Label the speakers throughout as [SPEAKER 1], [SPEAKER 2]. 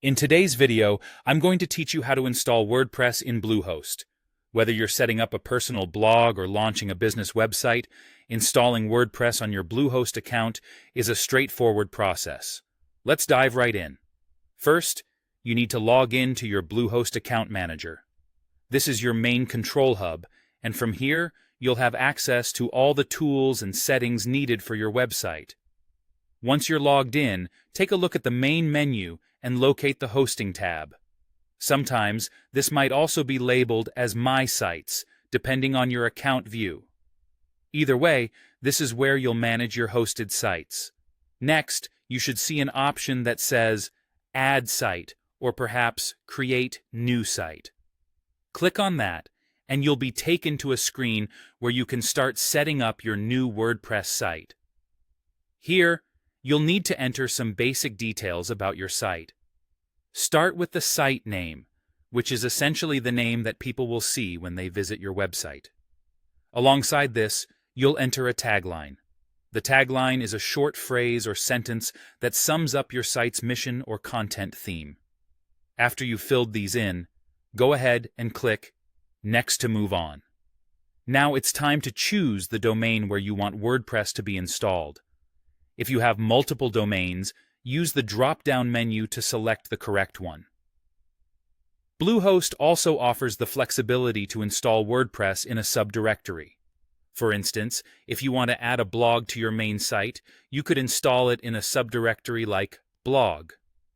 [SPEAKER 1] In today's video, I'm going to teach you how to install WordPress in Bluehost. Whether you're setting up a personal blog or launching a business website, installing WordPress on your Bluehost account is a straightforward process. Let's dive right in. First, you need to log in to your Bluehost account manager. This is your main control hub, and from here, you'll have access to all the tools and settings needed for your website. Once you're logged in, take a look at the main menu and locate the Hosting tab. Sometimes this might also be labeled as My Sites, depending on your account view. Either way, this is where you'll manage your hosted sites. Next, you should see an option that says Add Site or perhaps Create New Site. Click on that, and you'll be taken to a screen where you can start setting up your new WordPress site. Here, you'll need to enter some basic details about your site. Start with the site name, which is essentially the name that people will see when they visit your website. Alongside this, you'll enter a tagline. The tagline is a short phrase or sentence that sums up your site's mission or content theme. After you've filled these in, go ahead and click Next to move on. Now it's time to choose the domain where you want WordPress to be installed. If you have multiple domains, use the drop-down menu to select the correct one. Bluehost also offers the flexibility to install WordPress in a subdirectory. For instance, if you want to add a blog to your main site, you could install it in a subdirectory like blog.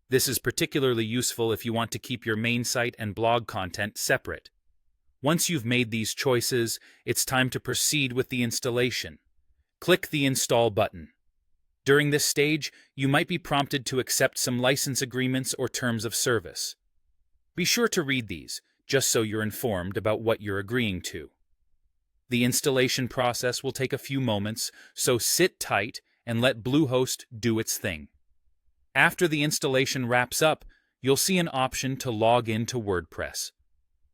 [SPEAKER 1] This is particularly useful if you want to keep your main site and blog content separate. Once you've made these choices, it's time to proceed with the installation. Click the Install button. During this stage, you might be prompted to accept some license agreements or terms of service. Be sure to read these, just so you're informed about what you're agreeing to. The installation process will take a few moments, so sit tight and let Bluehost do its thing. After the installation wraps up, you'll see an option to log into WordPress.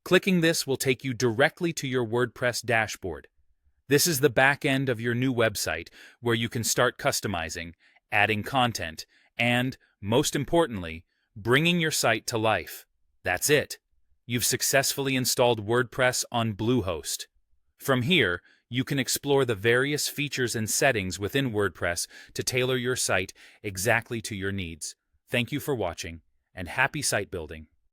[SPEAKER 1] Clicking this will take you directly to your WordPress dashboard. This is the back end of your new website, where you can start customizing, adding content, and, most importantly, bringing your site to life. That's it. You've successfully installed WordPress on Bluehost. From here, you can explore the various features and settings within WordPress to tailor your site exactly to your needs. Thank you for watching, and happy site building.